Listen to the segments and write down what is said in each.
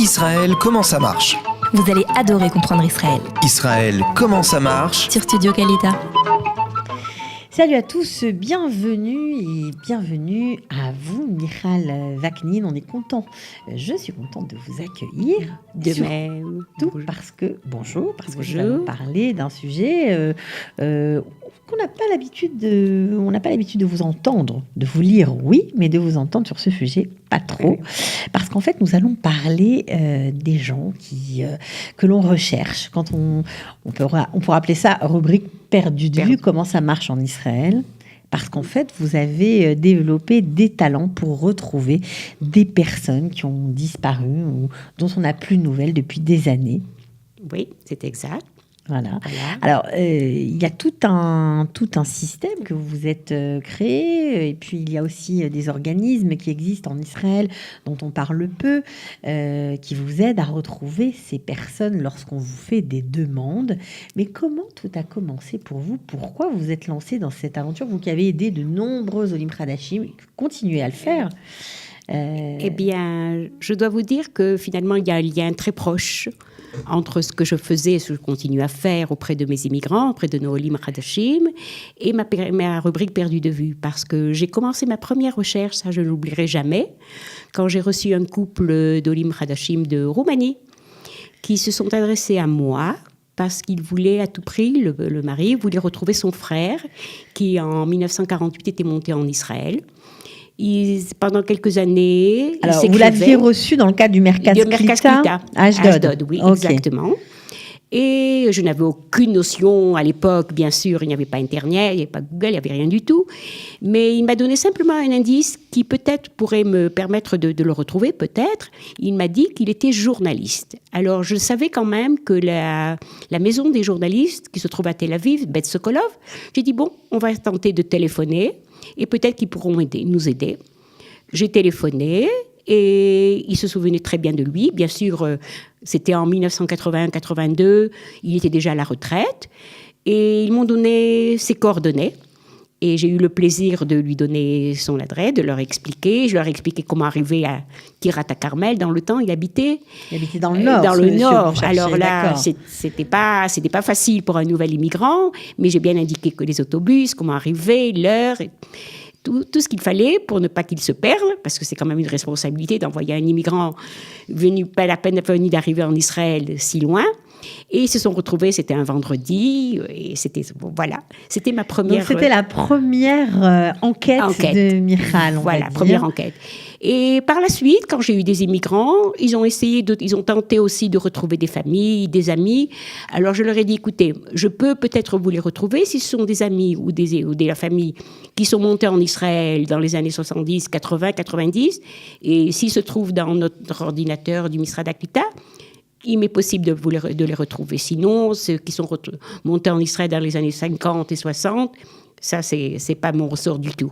Israël, comment ça marche? Vous allez adorer comprendre Israël. Israël, comment ça marche? Sur Studio Kalita. Salut à tous, bienvenue à vous, Michal Vaknin. On est content, je suis contente de vous accueillir. De même. Parce que nous allons parler d'un sujet qu'on n'a pas l'habitude de vous entendre, de vous lire, oui, mais de vous entendre sur ce sujet, pas trop. Parce qu'en fait, nous allons parler des gens que l'on recherche. Quand on pourra appeler ça rubrique perdue de vue, comment ça marche en Israël. Parce qu'en fait, vous avez développé des talents pour retrouver des personnes qui ont disparu ou dont on n'a plus de nouvelles depuis des années. Oui, c'est exact. Voilà. Alors, il y a tout un système que vous êtes créé, et puis il y a aussi des organismes qui existent en Israël, dont on parle peu, qui vous aident à retrouver ces personnes lorsqu'on vous fait des demandes. Mais comment tout a commencé pour vous? Pourquoi vous êtes lancé dans cette aventure, vous qui avez aidé de nombreux Olim Hadashim, continuez à le faire? Eh bien, je dois vous dire que finalement, il y a un lien très proche entre ce que je faisais et ce que je continue à faire auprès de mes immigrants, auprès de nos Olim Hadashim, et ma rubrique perdue de vue. Parce que j'ai commencé ma première recherche, ça je ne l'oublierai jamais, quand j'ai reçu un couple d'Olim Hadashim de Roumanie qui se sont adressés à moi parce qu'il voulait à tout prix, le mari voulait retrouver son frère qui en 1948 était monté en Israël. Pendant quelques années... Alors, vous l'aviez reçu dans le cadre du Merkaz Klita à Ashdod, oui, okay. Exactement. Et je n'avais aucune notion à l'époque, bien sûr, il n'y avait pas Internet, il n'y avait pas Google, il n'y avait rien du tout. Mais il m'a donné simplement un indice qui peut-être pourrait me permettre de le retrouver, peut-être. Il m'a dit qu'il était journaliste. Alors, je savais quand même que la maison des journalistes, qui se trouve à Tel Aviv, Bet Sokolov, j'ai dit, bon, on va tenter de téléphoner. Et peut-être qu'ils pourront nous aider. J'ai téléphoné et ils se souvenaient très bien de lui. Bien sûr, c'était en 1981-82, il était déjà à la retraite. Et ils m'ont donné ses coordonnées. Et j'ai eu le plaisir de lui donner son adresse, de leur expliquer. Je leur ai expliqué comment arriver à Kiryat Carmel. Dans le temps, il habitait dans le Nord. Dans le Nord. Alors là, c'était pas facile pour un nouvel immigrant, mais j'ai bien indiqué que les autobus, comment arriver, l'heure, tout ce qu'il fallait pour ne pas qu'il se perde, parce que c'est quand même une responsabilité d'envoyer un immigrant pas la peine d'arriver en Israël si loin. Et ils se sont retrouvés, c'était un vendredi, et c'était ma première... Donc c'était la première enquête de Michal, première enquête. Et par la suite, quand j'ai eu des immigrants, ils ont tenté aussi de retrouver des familles, des amis. Alors je leur ai dit, écoutez, je peux peut-être vous les retrouver si ce sont des amis ou de la famille qui sont montés en Israël dans les années 70, 80, 90, et s'ils se trouvent dans notre ordinateur du Misrad Klita, il m'est possible de les retrouver. Sinon, ceux qui sont montés en Israël dans les années 50 et 60, ça, c'est pas mon ressort du tout.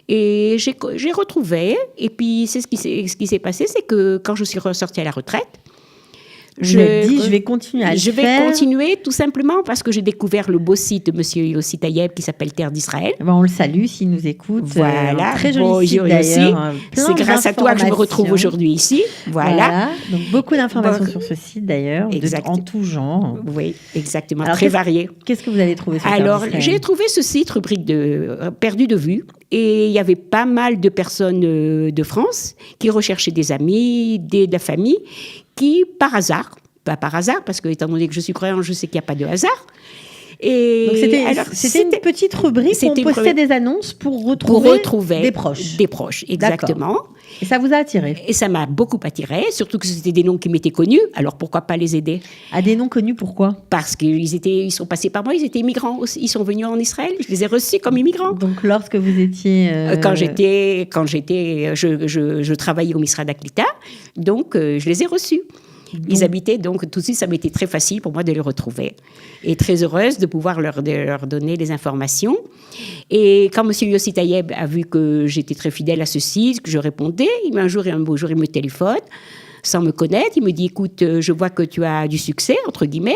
Et j'ai retrouvé, et puis ce qui s'est passé, c'est que quand je suis ressortie à la retraite, je vais continuer à le faire. Je vais continuer tout simplement parce que j'ai découvert le beau site de M. Yossi Tayeb qui s'appelle Terre d'Israël. On le salue s'il nous écoute. Voilà. Très joli site d'ailleurs. C'est grâce à toi que je me retrouve aujourd'hui ici. Voilà. Donc beaucoup d'informations sur ce site d'ailleurs, en tout genre. Oui, exactement. Alors, très varié. Qu'est-ce que vous avez trouvé sur Alors, j'ai trouvé ce site, rubrique perdu de vue. Et il y avait pas mal de personnes de France qui recherchaient des amis, de la famille, qui, pas par hasard, parce que étant donné que je suis croyante, je sais qu'il n'y a pas de hasard. Et donc c'était une petite rubrique où on postait des annonces pour retrouver des proches. Des proches, exactement. D'accord. Et ça vous a attiré? Et ça m'a beaucoup attiré, surtout que c'était des noms qui m'étaient connus, alors pourquoi pas les aider? À des noms connus, pourquoi? Parce qu'ils sont passés par moi, ils étaient immigrants aussi, ils sont venus en Israël, je les ai reçus comme immigrants. Donc lorsque vous étiez... Je travaillais au Misrad Klita, donc je les ai reçus. Ils habitaient, donc tout de suite, ça m'était très facile pour moi de les retrouver. Et très heureuse de pouvoir leur donner des informations. Et quand M. Yossi Tayeb a vu que j'étais très fidèle à ce site, que je répondais, un beau jour, il me téléphone, sans me connaître. Il me dit, écoute, je vois que tu as du succès, entre guillemets.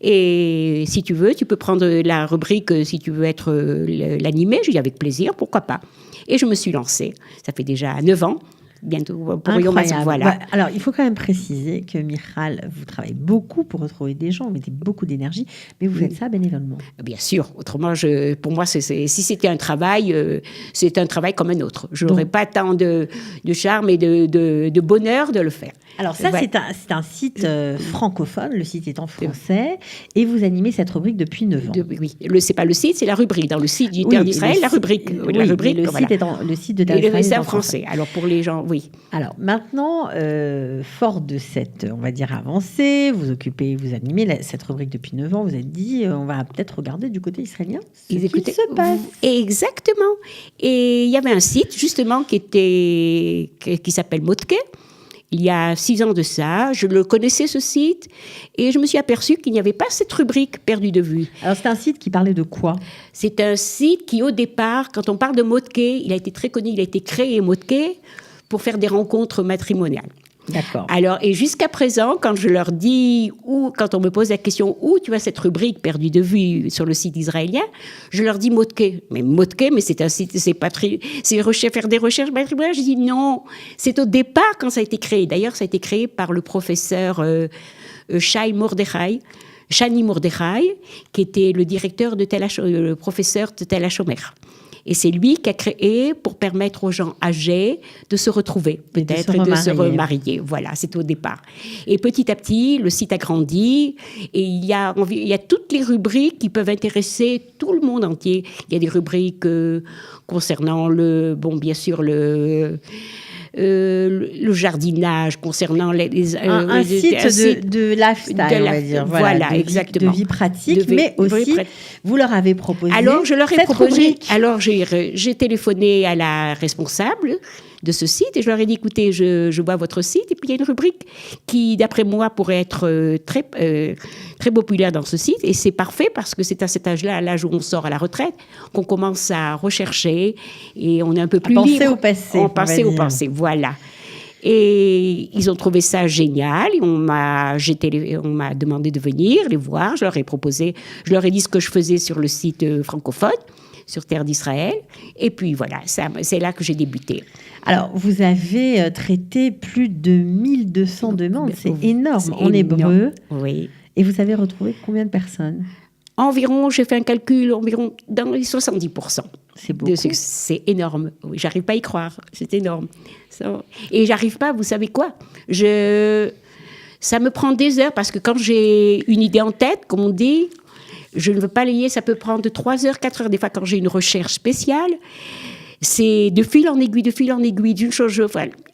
Et si tu veux, tu peux prendre la rubrique, si tu veux être l'animé. Je lui dis, avec plaisir, pourquoi pas. Et je me suis lancée. Ça fait déjà 9 ans. bientôt pour Yom HaSukkot. Voilà. Ouais, alors, il faut quand même préciser que Michal, vous travaillez beaucoup pour retrouver des gens, vous mettez beaucoup d'énergie, mais vous faites ça bénévolement. Bien sûr. Autrement, pour moi, si c'était un travail, c'est un travail comme un autre. Je n'aurais pas tant de charme et de bonheur de le faire. Alors ça, Ouais. c'est un site francophone, le site est en français, et vous animez cette rubrique depuis 9 ans. Oui, c'est pas le site, c'est la rubrique. Dans le site du Oui, Terre d'Israël, le la site- rubrique. oui, la rubrique, mais le voilà. site de Terre Et d'Israël c'est est en français. Alors pour les gens, oui. Alors maintenant, fort de cette, on va dire, avancée, vous animez cette rubrique depuis 9 ans, vous avez dit, on va peut-être regarder du côté israélien ce qui se passe. Exactement. Et il y avait un site, justement, qui s'appelle Motke. Il y a 6 ans de ça, je le connaissais, ce site, et je me suis aperçue qu'il n'y avait pas cette rubrique perdue de vue. Alors c'est un site qui parlait de quoi? C'est un site qui, au départ, quand on parle de Motke, il a été très connu, il a été créé, Motke, pour faire des rencontres matrimoniales. D'accord. Alors, et jusqu'à présent, quand je leur dis, quand on me pose la question où tu as cette rubrique perdue de vue sur le site israélien, je leur dis Motke. Mais Motke, mais c'est un site, c'est faire des recherches matrimoniales. Je dis non, c'est au départ quand ça a été créé. D'ailleurs, ça a été créé par le professeur Shani Mordechai, qui était le directeur de le professeur de Tel HaShomer. Et c'est lui qui a créé pour permettre aux gens âgés de se retrouver, peut-être, et de se remarier. Voilà, c'est au départ. Et petit à petit, le site a grandi et il y a toutes les rubriques qui peuvent intéresser tout le monde entier. Il y a des rubriques concernant bien sûr, le jardinage, concernant un site de lifestyle, on va dire. Voilà, exactement. De vie pratique, mais aussi, vous leur avez proposé. Alors, je leur ai proposé. Rubrique. Alors, j'ai téléphoné à la responsable de ce site et je leur ai dit, écoutez, je vois votre site et puis il y a une rubrique qui, d'après moi, pourrait être très populaire dans ce site et c'est parfait parce que c'est à cet âge-là, à l'âge où on sort à la retraite, qu'on commence à rechercher et on est un peu plus libre. Penser au passé, voilà. Et ils ont trouvé ça génial. Et on m'a demandé de venir les voir. Je leur ai dit ce que je faisais sur le site francophone, sur Terre d'Israël. Et puis voilà, c'est là que j'ai débuté. Alors, vous avez traité plus de 1200 demandes. C'est énorme en hébreu. Oui. Et vous avez retrouvé combien de personnes? Environ, j'ai fait un calcul, environ dans les 70%. C'est beaucoup. C'est énorme. Oui, j'arrive pas à y croire. C'est énorme. Et j'arrive pas, vous savez quoi? Ça me prend des heures parce que quand j'ai une idée en tête, comme on dit, je ne veux pas lier, ça peut prendre 3 heures, 4 heures. Des fois, quand j'ai une recherche spéciale, c'est de fil en aiguille, d'une chose.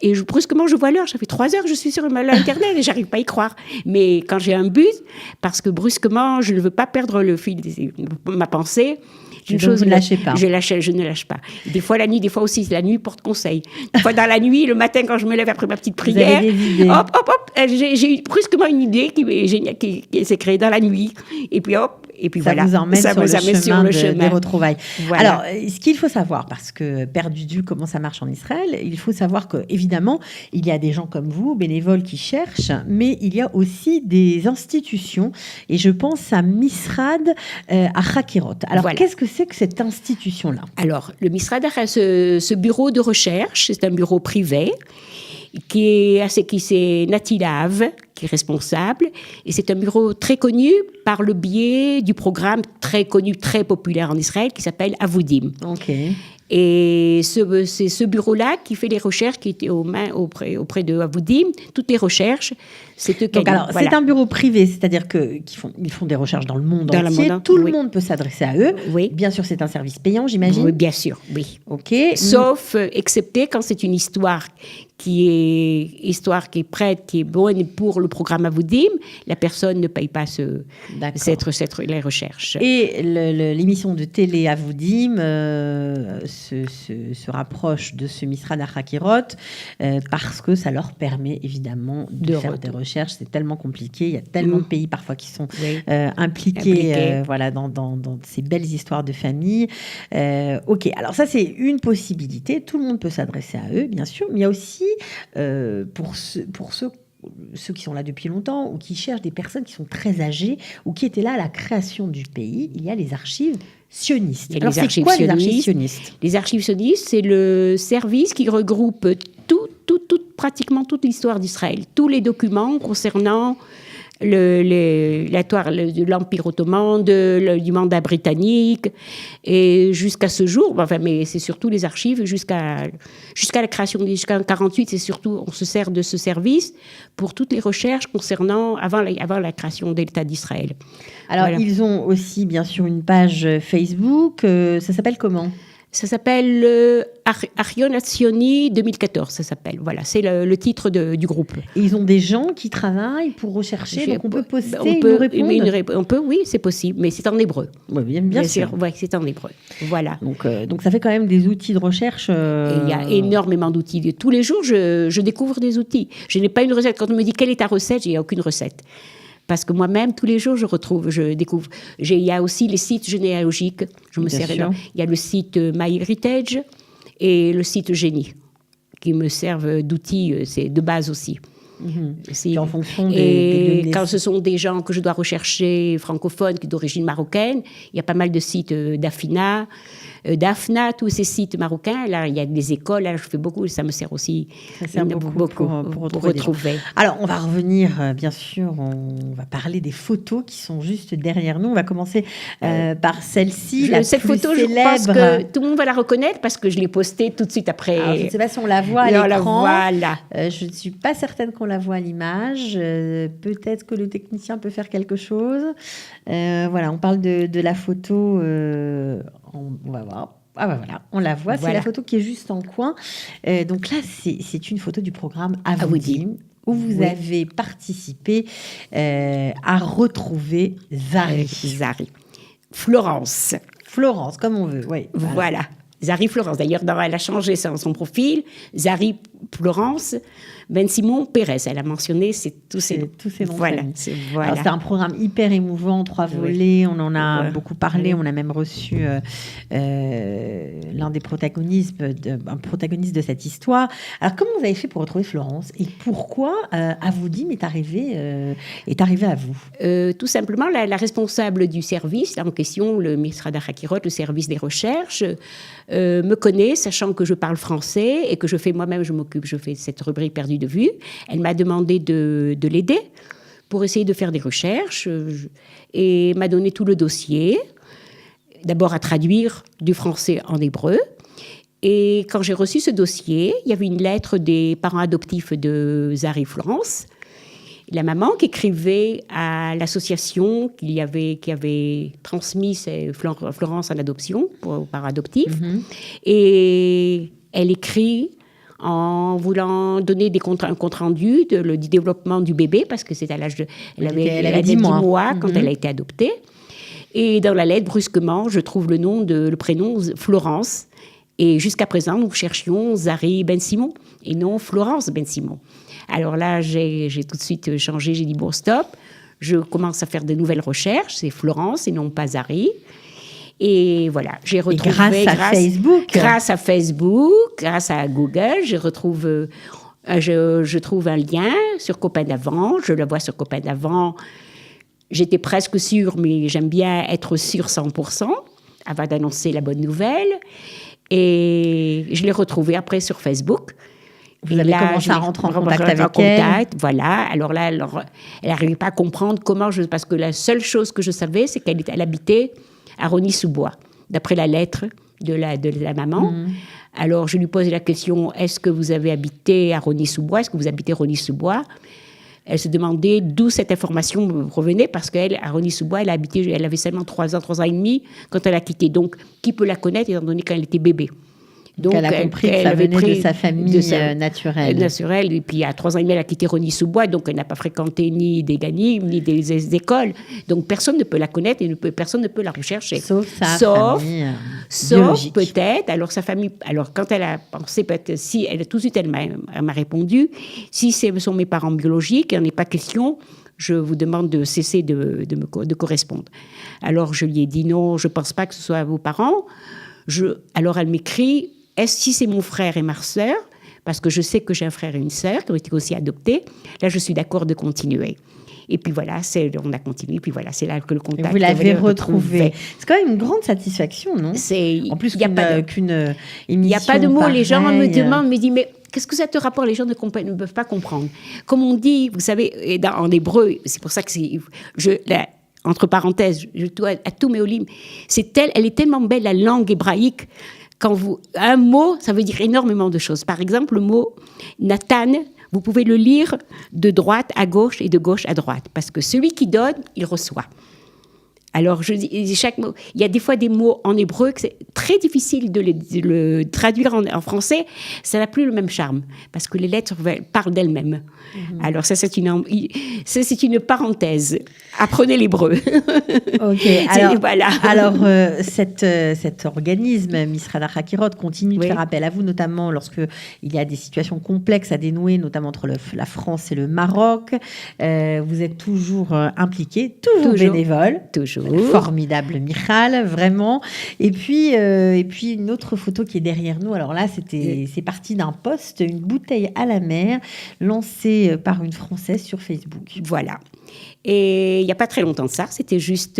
Et brusquement, je vois l'heure. Ça fait 3 heures que je suis sur l'Internet et j'arrive pas à y croire. Mais quand j'ai un but, parce que brusquement, je ne veux pas perdre le fil de ma pensée. Vous ne lâchez pas. Je ne lâche pas. Des fois la nuit, des fois aussi la nuit porte conseil. Des fois dans la nuit, le matin quand je me lève après ma petite prière, vous avez des idées. hop, j'ai eu brusquement une idée qui est géniale, qui s'est créée dans la nuit. Et puis hop, et puis ça voilà. vous emmène sur le chemin des retrouvailles. Voilà. Alors, ce qu'il faut savoir, parce que perdu du comment ça marche en Israël, il faut savoir que évidemment, il y a des gens comme vous, bénévoles, qui cherchent, mais il y a aussi des institutions. Et je pense à Misrad à Hakirot. Alors, Voilà. Qu'est-ce que c'est que cette institution-là? Alors, le Misrad a ce bureau de recherche, c'est un bureau privé, c'est Natilav qui est responsable, et c'est un bureau très connu par le biais du programme très connu, très populaire en Israël, qui s'appelle Avudim. Ok. Et c'est ce bureau-là qui fait les recherches, qui était auprès de Avudim, toutes les recherches, c'est eux qui Donc, alors, voilà. c'est un bureau privé, c'est-à-dire qu'ils font des recherches dans le monde entier. Tout le monde peut s'adresser à eux. Oui. Bien sûr, c'est un service payant, j'imagine. Oui, bien sûr, oui. Ok. Sauf, excepté quand c'est une histoire qui est prête, qui est bonne pour le programme Avudim, la personne ne paye pas les recherches. Et l'émission de télé Avudim se rapproche de ce Misrad HaChakirot parce que ça leur permet évidemment de faire des recherches. C'est tellement compliqué, il y a tellement de pays parfois qui sont impliqués voilà, dans ces belles histoires de famille. Ok, alors ça c'est une possibilité, tout le monde peut s'adresser à eux bien sûr, mais il y a aussi pour ceux qui sont là depuis longtemps ou qui cherchent des personnes qui sont très âgées ou qui étaient là à la création du pays, il y a les archives sionistes. Alors, c'est quoi les archives sionistes? Les archives sionistes, c'est le service qui regroupe toutes pratiquement toute l'histoire d'Israël. Tous les documents concernant de l'Empire ottoman, du mandat britannique, et jusqu'à ce jour, enfin, mais c'est surtout les archives, jusqu'à la création, jusqu'en 1948, c'est surtout, on se sert de ce service pour toutes les recherches concernant, avant la création de l'État d'Israël. Alors, Voilà. ils ont aussi, bien sûr, une page Facebook. Ça s'appelle comment ? Ça s'appelle Arion Azioni 2014, ça s'appelle. Voilà, c'est le titre du groupe. Et ils ont des gens qui travaillent pour rechercher, donc on peut poster, ils nous répondent. On peut, oui, c'est possible, mais c'est en hébreu. Oui, bien sûr. Oui, c'est en hébreu. Voilà. Donc ça fait quand même des outils de recherche. Et il y a énormément d'outils. Tous les jours, je découvre des outils. Je n'ai pas une recette. Quand on me dit quelle est ta recette, il n'y a aucune recette. Parce que moi-même, tous les jours, je découvre. Il y a aussi les sites généalogiques. Il y a le site MyHeritage et le site Génie, qui me servent d'outils, c'est de base aussi. Et en fonction quand ce sont des gens que je dois rechercher, francophones, d'origine marocaine, il y a pas mal de sites d'Afina, d'Afna, tous ces sites marocains. Là, il y a des écoles, là, je fais beaucoup, ça me sert aussi beaucoup pour retrouver. Alors, on va revenir, bien sûr, on va parler des photos qui sont juste derrière nous. On va commencer par celle-ci, cette photo, célèbre. Je pense que tout le monde va la reconnaître parce que je l'ai postée tout de suite après. Alors, je ne sais pas si on la voit à l'écran. Voilà. Je ne suis pas certaine qu'on la voit à l'image. Peut-être que le technicien peut faire quelque chose. Voilà, on parle de la photo. On va voir. Ah ben voilà, on la voit. C'est la photo qui est juste en coin. Donc là, c'est une photo du programme Avoudim, où vous avez participé à retrouver Zari. Florence, comme on veut. Oui. Voilà. Zari Florence. D'ailleurs, elle a changé son profil. Zari Florence. Ben Simon Pérez, elle a mentionné tous ces noms. Voilà. C'est un programme hyper émouvant, 3 volets. On en a beaucoup parlé. On a même reçu l'un des protagonistes de cette histoire. Alors, comment vous avez fait pour retrouver Florence et pourquoi Avoudim est arrivé à vous? Tout simplement, la responsable du service en question, le Misrad HaChakirot, le service des recherches, me connaît, sachant que je parle français et que je fais moi-même, je fais cette rubrique perdue de vue. Elle m'a demandé de l'aider pour essayer de faire des recherches et m'a donné tout le dossier, d'abord à traduire du français en hébreu. Et quand j'ai reçu ce dossier, il y avait une lettre des parents adoptifs de Zari Florence, la maman qui écrivait à l'association qui avait transmis Florence en adoption par adoptif. Et elle écrit en voulant donner un compte rendu du développement du bébé, parce que c'est à l'âge de... Elle avait 10 mois quand elle a été adoptée. Et dans la lettre, brusquement, je trouve le prénom Florence. Et jusqu'à présent, nous cherchions Zari Ben Simon et non Florence Ben Simon. Alors là, j'ai tout de suite changé, j'ai dit bon, stop. Je commence à faire de nouvelles recherches, c'est Florence et non pas Zari. Et voilà, j'ai retrouvé grâce à Facebook, grâce à Google, je trouve un lien sur Copain d'avant, je le vois sur Copain d'avant. J'étais presque sûre, mais j'aime bien être sûre 100% avant d'annoncer la bonne nouvelle. Et je l'ai retrouvé après sur Facebook. Vous avez commencé à rentrer en contact avec elle. Voilà. Alors là, elle n'arrivait pas à comprendre comment parce que la seule chose que je savais, c'est qu'elle habitait à Rosny-sous-Bois, d'après la lettre de la maman. Alors, je lui posais la question, est-ce que vous avez habité à Rosny-sous-Bois? Est-ce que vous habitez Rosny-sous-Bois? Elle se demandait d'où cette information revenait, parce qu'elle, à Rosny-sous-Bois, elle avait seulement 3 ans et demi quand elle a quitté. Donc, qui peut la connaître, étant donné qu'elle était bébé? Donc, elle a compris que ça venait de sa famille naturelle. Et puis, à 3 ans et demi, elle a quitté Rosny-sous-Bois, donc elle n'a pas fréquenté ni des GANI, ni des écoles. Donc, personne ne peut la connaître et personne ne peut la rechercher. Sauf famille biologique. Peut-être, alors sa famille... Alors, quand elle a pensé, peut-être, si elle tout de suite, elle m'a répondu, si ce sont mes parents biologiques, il n'en est pas question, je vous demande de cesser de correspondre. Alors, je lui ai dit non, je ne pense pas que ce soit vos parents. Alors, elle m'écrit... Si c'est mon frère et ma sœur, parce que je sais que j'ai un frère et une sœur qui ont été aussi adoptés, là, je suis d'accord de continuer. Et puis voilà, on a continué. Puis voilà, c'est là que le contact... Et vous l'avez retrouvé. C'est quand même une grande satisfaction, non? En plus, il n'y a pas de mots. Les gens me demandent, me disent, mais Qu'est-ce que ça te rapporte? Les gens ne peuvent pas comprendre. Comme on dit, vous savez, en hébreu, c'est pour ça que entre parenthèses, je dois à tous mes olim, elle est tellement belle, la langue hébraïque. Un mot, ça veut dire énormément de choses. Par exemple, le mot Nathan, vous pouvez le lire de droite à gauche et de gauche à droite, parce que celui qui donne, il reçoit. Alors, je dis chaque mot. Il y a des fois des mots en hébreu que c'est très difficile de le traduire en français. Ça n'a plus le même charme, parce que les lettres parlent d'elles-mêmes. Alors, ça, c'est une parenthèse. Apprenez l'hébreu. Ok, alors cet organisme, Misrad HaChakirot, continue de faire appel à vous, notamment lorsqu'il y a des situations complexes à dénouer, notamment entre la France et le Maroc. Vous êtes toujours impliqué, toujours bénévole. Toujours. Formidable, Michal, vraiment. Et puis une autre photo qui est derrière nous. Alors là, c'est parti d'un post, une bouteille à la mer, lancée par une Française sur Facebook. Voilà. Et il n'y a pas très longtemps de ça, c'était juste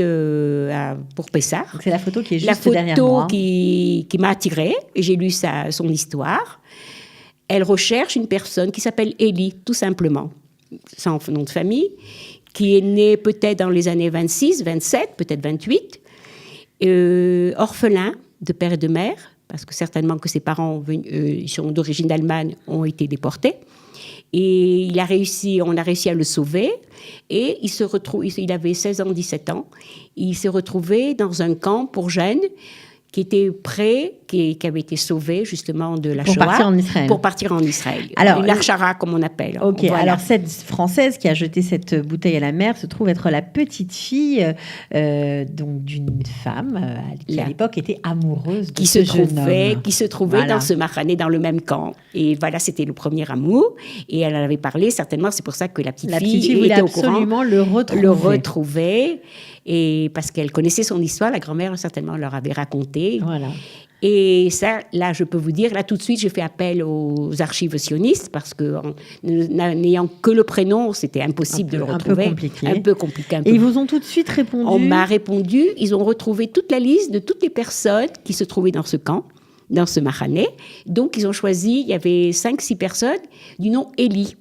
pour Pessah. Donc c'est la photo qui est juste derrière moi. La photo qui m'a attirée, et j'ai lu son histoire. Elle recherche une personne qui s'appelle Élie, tout simplement, sans nom de famille, qui est née peut-être dans les années 26, 27, peut-être 28, orphelin de père et de mère, parce que certainement que ses parents, ils sont d'origine d'Allemagne, ont été déportés. Et on a réussi à le sauver. Et il avait 16 ans, 17 ans. Il s'est retrouvé dans un camp pour jeunes qui était prêt, qui avait été sauvé justement de la Shoah. Pour partir en Israël. Alors, l'Archara, comme on appelle. Ok, voilà. Alors cette Française qui a jeté cette bouteille à la mer se trouve être la petite fille donc d'une femme qui à l'époque était amoureuse de ce jeune homme. Qui se trouvait dans ce Mahané, dans le même camp. Et voilà, c'était le premier amour. Et elle en avait parlé, certainement, c'est pour ça que la petite fille était au courant. Absolument le retrouver. Et parce qu'elle connaissait son histoire, la grand-mère certainement leur avait raconté. Voilà. Et ça, là, je peux vous dire, là, tout de suite, j'ai fait appel aux archives sionistes parce que n'ayant que le prénom, c'était impossible de le retrouver. Un peu compliqué. Et ils vous ont tout de suite répondu? On m'a répondu. Ils ont retrouvé toute la liste de toutes les personnes qui se trouvaient dans ce camp, dans ce Mahané. Donc, ils ont choisi, il y avait 5-6 personnes du nom Élie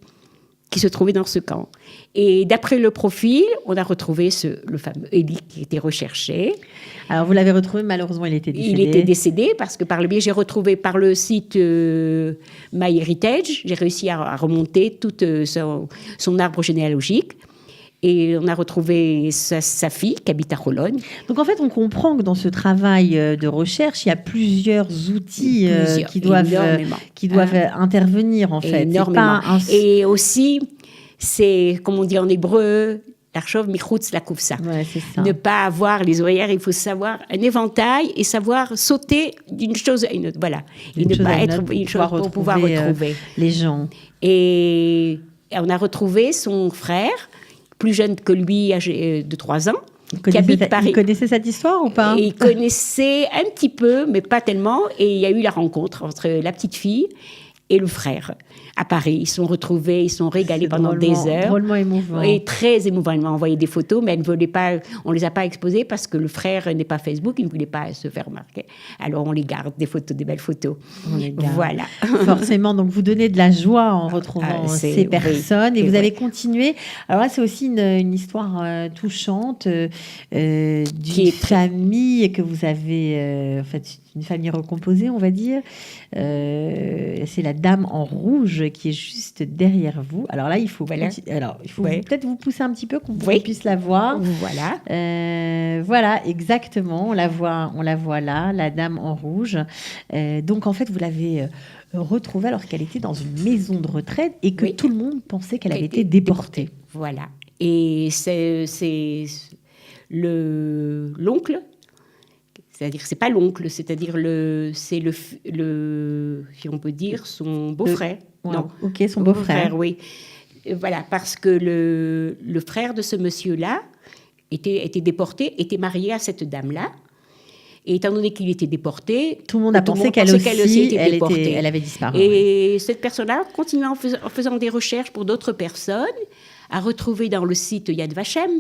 qui se trouvaient dans ce camp. Et d'après le profil, on a retrouvé le fameux Élie qui était recherché. Alors, vous l'avez retrouvé, malheureusement, il était décédé. Il était décédé parce que j'ai retrouvé par le site MyHeritage, j'ai réussi à remonter tout son arbre généalogique. Et on a retrouvé sa fille qui habite à Cologne. Donc en fait, on comprend que dans ce travail de recherche, il y a plusieurs outils qui doivent intervenir en fait. Énormément. Et aussi, c'est, comme on dit en hébreu, l'archov michutz la kufsa. Ouais, c'est ça. Ne pas avoir les oreillères, il faut savoir un éventail et savoir sauter d'une chose à une autre. Voilà. Et ne pas être une chose pour pouvoir retrouver les gens. Et on a retrouvé son frère, plus jeune que lui, âgé de 3 ans, qui habite Paris. Il connaissait cette histoire ou pas? Il connaissait un petit peu, mais pas tellement. Et il y a eu la rencontre entre la petite fille et le frère à Paris. Ils se sont retrouvés, ils se sont régalés pendant des heures. Drôlement émouvant. Et très émouvant. Elle m'a envoyé des photos, mais on ne les a pas exposées parce que le frère n'est pas Facebook, il ne voulait pas se faire remarquer. Alors on les garde, des photos, des belles photos. On les garde. Voilà. Forcément, donc vous donnez de la joie en retrouvant ces personnes. Et vous avez continué. Alors là, c'est aussi une histoire touchante d'une famille que vous avez... en fait, une famille recomposée, on va dire. C'est la dame en rouge qui est juste derrière vous. Alors là, il faut peut-être vous pousser un petit peu qu'on puisse la voir. Voilà. Voilà, exactement. On la voit là, la dame en rouge. Donc en fait, vous l'avez retrouvée alors qu'elle était dans une maison de retraite et que tout le monde pensait qu'elle avait été déportée. Voilà. Et c'est l'oncle. C'est-à-dire, c'est pas l'oncle, c'est-à-dire si on peut dire, son beau-frère. Non, ok, son beau-frère. Oui. Voilà, parce que le frère de ce monsieur-là était déporté, était marié à cette dame-là. Et étant donné qu'il était déporté, tout le monde a pensé qu'elle aussi était déportée. Elle avait disparu. Et cette personne-là, continuant en faisant des recherches pour d'autres personnes, a retrouvé dans le site Yad Vashem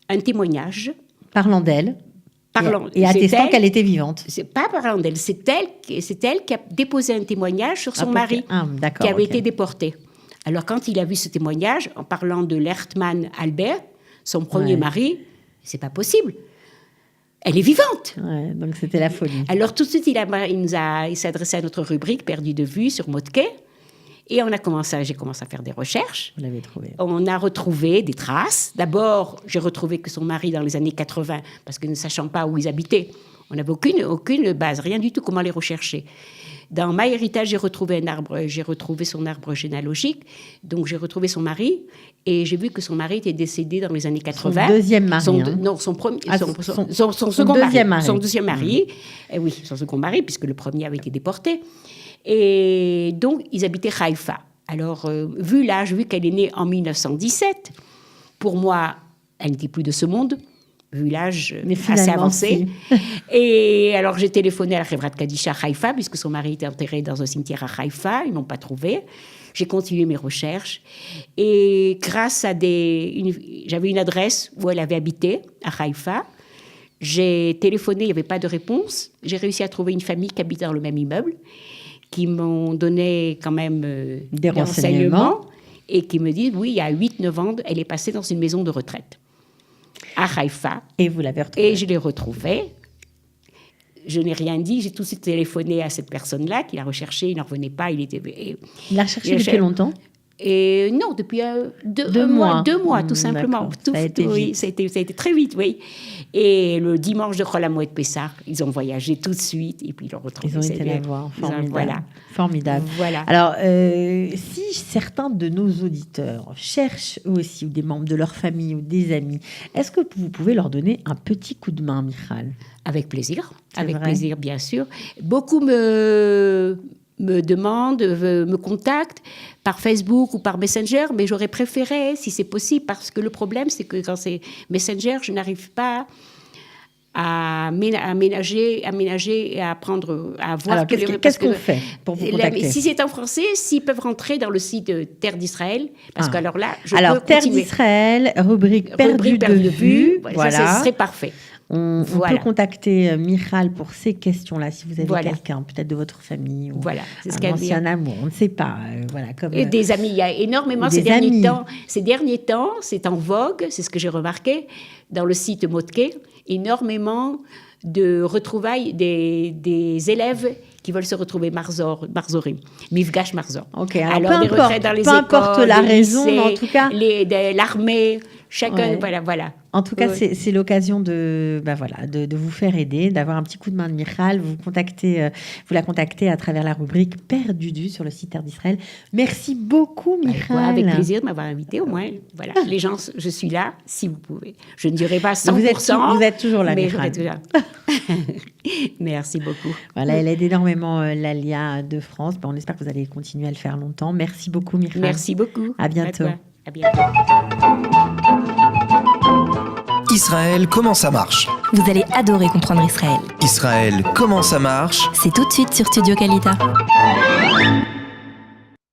un témoignage parlant d'elle. Et attestant qu'elle était vivante. C'est pas parlant d'elle, c'est elle qui a déposé un témoignage sur son mari qui avait été déporté. Alors quand il a vu ce témoignage, en parlant de Lertmann Albert, son premier mari, c'est pas possible. Elle est vivante. Ouais, donc c'était la folie. Alors tout de suite, il s'est adressé à notre rubrique Perdu de vue sur Motke. Et j'ai commencé à faire des recherches. Vous l'avez trouvé. On a retrouvé des traces. D'abord, j'ai retrouvé que son mari, dans les années 80, parce que ne sachant pas où ils habitaient, on n'avait aucune base, rien du tout, comment les rechercher. Dans MyHéritage, j'ai retrouvé son arbre généalogique. Donc, j'ai retrouvé son mari. Et j'ai vu que son mari était décédé dans les années 80. Son deuxième mari. Son second mari. Son deuxième mari. Et oui, son second mari, puisque le premier avait été déporté. Et donc, ils habitaient Haïfa. Alors, vu l'âge, vu qu'elle est née en 1917, pour moi, elle n'était plus de ce monde, vu l'âge assez avancé. Si. Et alors, j'ai téléphoné à la Chevrat Kadisha Haïfa, puisque son mari était enterré dans un cimetière à Haïfa. Ils ne l'ont pas trouvé. J'ai continué mes recherches. Et grâce à j'avais une adresse où elle avait habité, à Haïfa. J'ai téléphoné, il n'y avait pas de réponse. J'ai réussi à trouver une famille qui habite dans le même immeuble, qui m'ont donné quand même des renseignements et qui me disent, oui, il y a 8-9 ans, elle est passée dans une maison de retraite à Haïfa. Et vous l'avez retrouvée. Et je l'ai retrouvée. Je n'ai rien dit, j'ai tout de suite téléphoné à cette personne-là qui l'a recherché, il n'en revenait pas. Il l'a recherché depuis longtemps? Et non, depuis 2 mois, tout simplement. Ça a été vite. Ça a été très vite, oui. Et le dimanche de Chol Hamoed Pessah, ils ont voyagé tout de suite et puis ils l'ont retrouvé. Ils ont été la voir. Formidable. Voilà. Formidable. Voilà. Alors, si certains de nos auditeurs cherchent eux aussi, ou des membres de leur famille ou des amis, est-ce que vous pouvez leur donner un petit coup de main, Michal? Avec plaisir. Avec plaisir, bien sûr. Beaucoup me demandent, me contactent par Facebook ou par Messenger, mais j'aurais préféré, si c'est possible, parce que le problème, c'est que quand c'est Messenger, je n'arrive pas à ménager et à apprendre à voir. Alors, qu'est-ce qu'on fait pour vous contacter? Si c'est en français, s'ils peuvent rentrer dans le site Terre d'Israël, parce que alors là, je peux Terre continuer. d'Israël, rubrique Perdu de vue. Voilà. Ça, ce serait parfait. On peut contacter Michal pour ces questions-là, si vous avez quelqu'un, peut-être de votre famille, ou un ancien amour, on ne sait pas. Et des amis, il y a énormément ces derniers temps, c'est en vogue, c'est ce que j'ai remarqué, dans le site Motke, énormément de retrouvailles des élèves qui veulent se retrouver Marzorim, Mifgash Marzor. Okay, alors des retraites dans les écoles, importe la raison, lycées, en tout cas... l'armée, chacun, voilà. En tout cas, c'est l'occasion de vous faire aider, d'avoir un petit coup de main de Michal. Vous la contactez à travers la rubrique Perdu du sur le site Terre d'Israël. Merci beaucoup, Michal. Avec plaisir de m'avoir invité, au moins. Voilà, les gens, je suis là, si vous pouvez. Je ne dirai pas 100%. Vous êtes toujours là, mais Michal. je serai toujours là. Merci beaucoup. Voilà, elle aide énormément l'Alia de France. On espère que vous allez continuer à le faire longtemps. Merci beaucoup, Michal. Merci beaucoup. À bientôt. À bientôt. Israël, comment ça marche? Vous allez adorer comprendre Israël. Israël, comment ça marche? C'est tout de suite sur Studio Kalita.